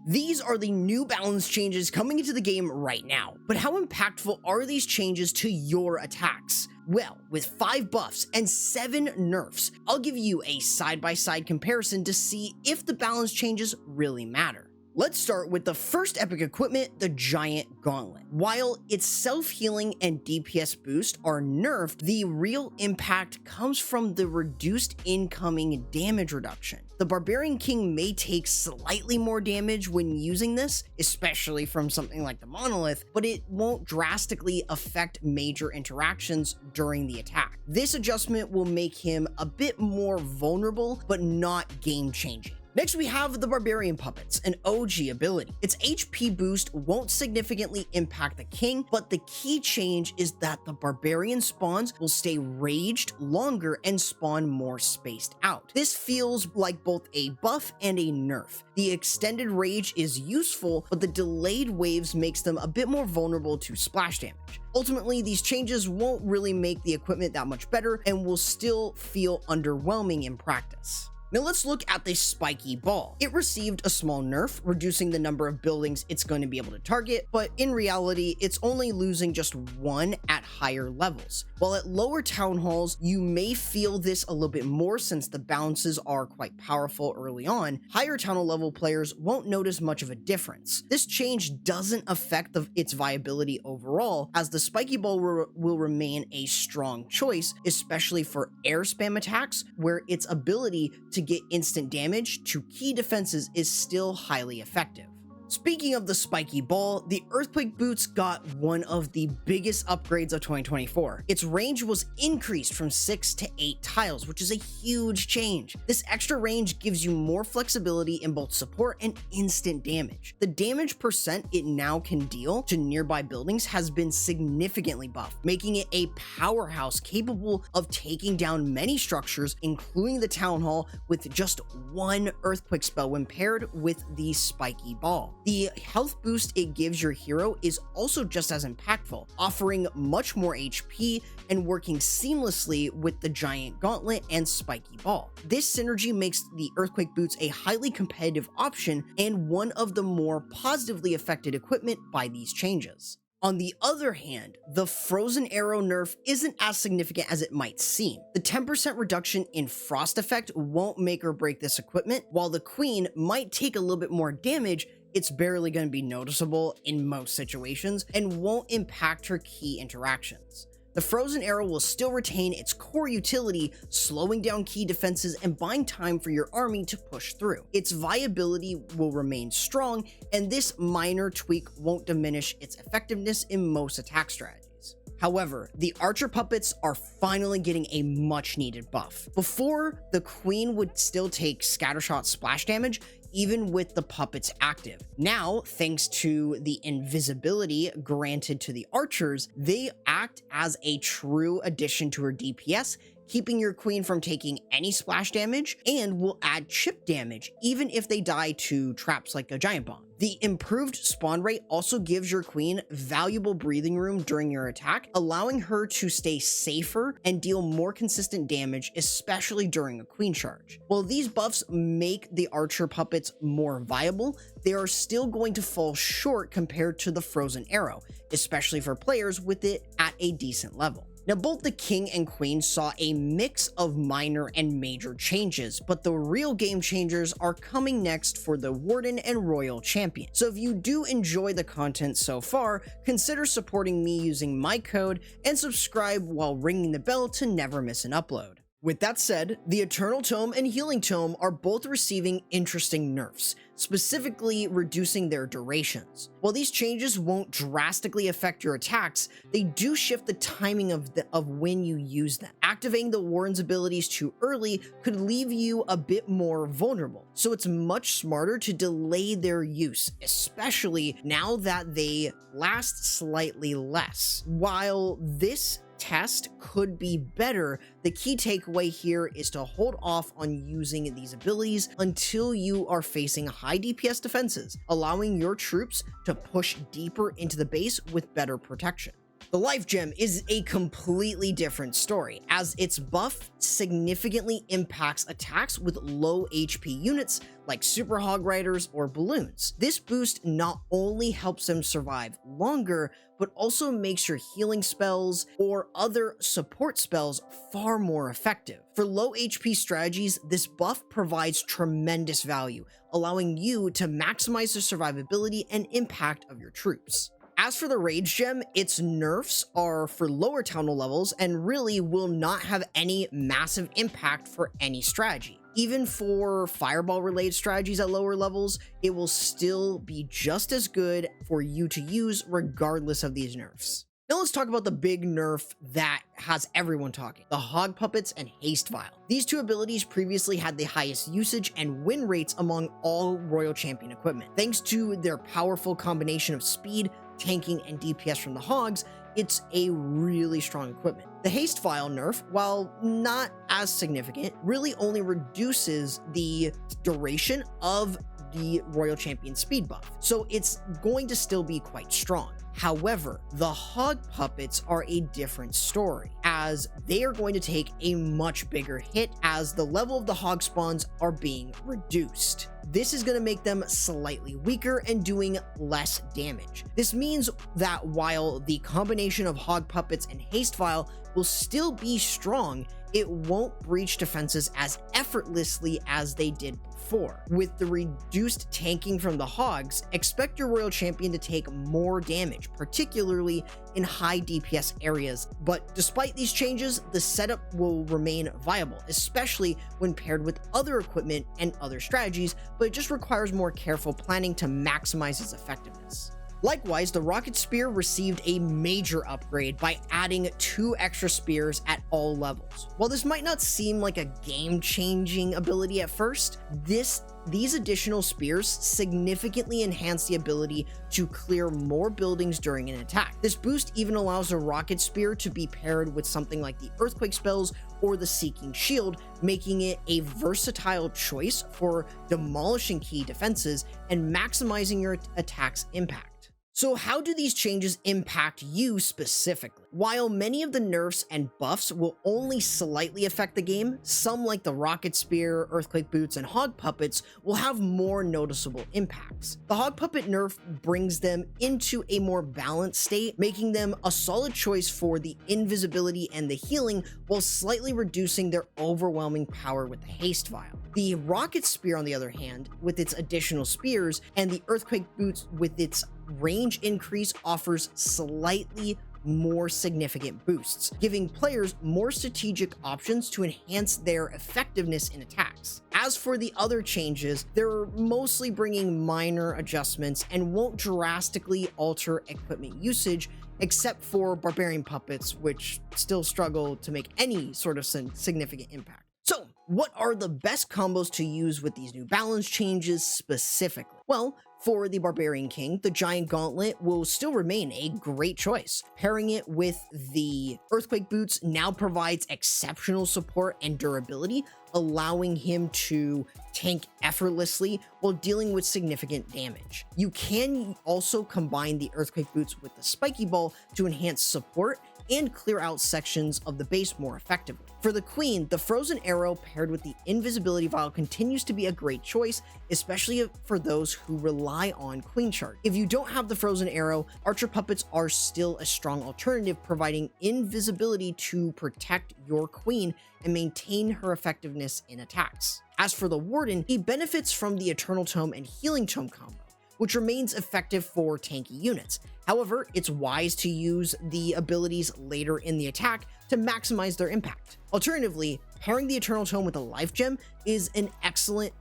These are the new balance changes coming into the game right now, but how impactful are these changes to your attacks? Well, with 5 buffs and 7 nerfs, I'll give you a side-by-side comparison to see if the balance changes really matter. Let's start with the first epic equipment, the Giant Gauntlet. While its self-healing and DPS boost are nerfed, the real impact comes from the reduced incoming damage reduction. The Barbarian King may take slightly more damage when using this, especially from something like the Monolith, but it won't drastically affect major interactions during the attack. This adjustment will make him a bit more vulnerable, but not game-changing. Next, we have the Barbarian Puppets, an OG ability. Its HP boost won't significantly impact the king, but the key change is that the Barbarian spawns will stay raged longer and spawn more spaced out. This feels like both a buff and a nerf. The extended rage is useful, but the delayed waves makes them a bit more vulnerable to splash damage. Ultimately, these changes won't really make the equipment that much better and will still feel underwhelming in practice. Now let's look at the Spiky Ball. It received a small nerf, reducing the number of buildings it's going to be able to target, but in reality, it's only losing just 1 at higher levels. While at lower town halls, you may feel this a little bit more since the bounces are quite powerful early on, higher town hall level players won't notice much of a difference. This change doesn't affect its viability overall, as the Spiky Ball will remain a strong choice, especially for air spam attacks, where its ability to get instant damage to key defenses is still highly effective. Speaking of the Spiky Ball, the Earthquake Boots got one of the biggest upgrades of 2024. Its range was increased from 6 to 8 tiles, which is a huge change. This extra range gives you more flexibility in both support and instant damage. The damage percent it now can deal to nearby buildings has been significantly buffed, making it a powerhouse capable of taking down many structures, including the Town Hall, with just 1 Earthquake spell when paired with the Spiky Ball. The health boost it gives your hero is also just as impactful, offering much more HP and working seamlessly with the Giant Gauntlet and Spiky Ball. This synergy makes the Earthquake Boots a highly competitive option and one of the more positively affected equipment by these changes. On the other hand, the Frozen Arrow nerf isn't as significant as it might seem. The 10% reduction in frost effect won't make or break this equipment. While the Queen might take a little bit more damage, it's barely going to be noticeable in most situations and won't impact her key interactions. The Frozen Arrow will still retain its core utility, slowing down key defenses and buying time for your army to push through. Its viability will remain strong, and this minor tweak won't diminish its effectiveness in most attack strategies. However, the Archer Puppets are finally getting a much needed buff. Before, the Queen would still take scattershot splash damage, even with the puppets active. Now, thanks to the invisibility granted to the archers, they act as a true addition to her DPS, keeping your Queen from taking any splash damage, and will add chip damage even if they die to traps like a Giant Bomb. The improved spawn rate also gives your Queen valuable breathing room during your attack, allowing her to stay safer and deal more consistent damage, especially during a Queen charge. While these buffs make the Archer Puppets more viable, they are still going to fall short compared to the Frozen Arrow, especially for players with it at a decent level. Now, both the King and Queen saw a mix of minor and major changes, but the real game changers are coming next for the Warden and Royal Champion. So if you do enjoy the content so far, consider supporting me using my code and subscribe while ringing the bell to never miss an upload. With that said, the Eternal Tome and Healing Tome are both receiving interesting nerfs, specifically reducing their durations. While these changes won't drastically affect your attacks, they do shift the timing of when you use them. Activating the Warden's abilities too early could leave you a bit more vulnerable, so it's much smarter to delay their use, especially now that they last slightly less. While this test could be better, the key takeaway here is to hold off on using these abilities until you are facing high DPS defenses, allowing your troops to push deeper into the base with better protection. The life gem is a completely different story, as its buff significantly impacts attacks with low HP units like Super Hog Riders or Balloons. This boost not only helps them survive longer, but also makes your healing spells or other support spells far more effective. For low HP strategies, this buff provides tremendous value, allowing you to maximize the survivability and impact of your troops. As for the Rage Gem, its nerfs are for lower townal levels and really will not have any massive impact for any strategy. Even for Fireball related strategies at lower levels, it will still be just as good for you to use regardless of these nerfs. Now let's talk about the big nerf that has everyone talking, the Hog Puppets and Haste Vial. These two abilities previously had the highest usage and win rates among all Royal Champion equipment. Thanks to their powerful combination of speed, tanking, and DPS from the Hogs, it's a really strong equipment. The Haste Vial nerf, while not as significant, really only reduces the duration of the Royal Champion speed buff, so it's going to still be quite strong. However, the Hog Puppets are a different story, as they are going to take a much bigger hit as the level of the Hog spawns are being reduced. This is going to make them slightly weaker and doing less damage. This means that while the combination of Hog Puppets and Haste Vial will still be strong, it won't breach defenses as effortlessly as they did before. With the reduced tanking from the Hogs, expect your Royal Champion to take more damage, particularly in high DPS areas. But despite these changes, the setup will remain viable, especially when paired with other equipment and other strategies, but it just requires more careful planning to maximize its effectiveness. Likewise, the Rocket Spear received a major upgrade by adding 2 extra spears at all levels. While this might not seem like a game-changing ability at first, these additional spears significantly enhance the ability to clear more buildings during an attack. This boost even allows the Rocket Spear to be paired with something like the Earthquake spells or the Seeking Shield, making it a versatile choice for demolishing key defenses and maximizing your attack's impact. So how do these changes impact you specifically? While many of the nerfs and buffs will only slightly affect the game, some like the Rocket Spear, Earthquake Boots, and Hog Puppets will have more noticeable impacts. The Hog Puppet nerf brings them into a more balanced state, making them a solid choice for the invisibility and the healing, while slightly reducing their overwhelming power with the Haste Vial. The Rocket Spear, on the other hand, with its additional spears, and the Earthquake Boots with its range increase, offers slightly more significant boosts, giving players more strategic options to enhance their effectiveness in attacks. As for the other changes, they're mostly bringing minor adjustments and won't drastically alter equipment usage, except for Barbarian Puppets, which still struggle to make any sort of significant impact. So, what are the best combos to use with these new balance changes specifically? Well, for the Barbarian King, the Giant Gauntlet will still remain a great choice. Pairing it with the Earthquake Boots now provides exceptional support and durability, allowing him to tank effortlessly while dealing with significant damage. You can also combine the Earthquake Boots with the Spiky Ball to enhance support and clear out sections of the base more effectively. For the Queen, the Frozen Arrow paired with the Invisibility Vial continues to be a great choice, especially for those who rely on Queen Charge. If you don't have the Frozen Arrow, Archer Puppets are still a strong alternative, providing invisibility to protect your Queen and maintain her effectiveness in attacks. As for the Warden, he benefits from the Eternal Tome and Healing Tome combo, which remains effective for tanky units. However, it's wise to use the abilities later in the attack to maximize their impact. Alternatively, pairing the Eternal Tome with a Life Gem is an excellent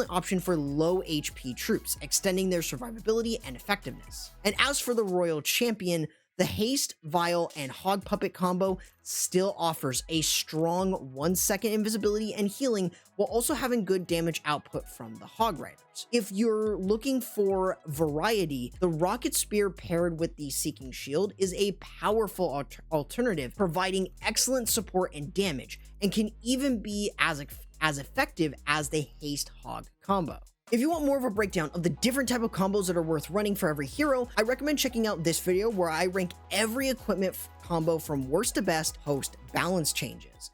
option for low HP troops, extending their survivability and effectiveness. And as for the Royal Champion, the Haste, Vial, and Hog Puppet combo still offers a strong 1-second invisibility and healing, while also having good damage output from the Hog Riders. If you're looking for variety, the Rocket Spear paired with the Seeking Shield is a powerful alternative, providing excellent support and damage, and can even be as effective as the Haste Hog combo. If you want more of a breakdown of the different type of combos that are worth running for every hero, I recommend checking out this video where I rank every equipment combo from worst to best post balance changes.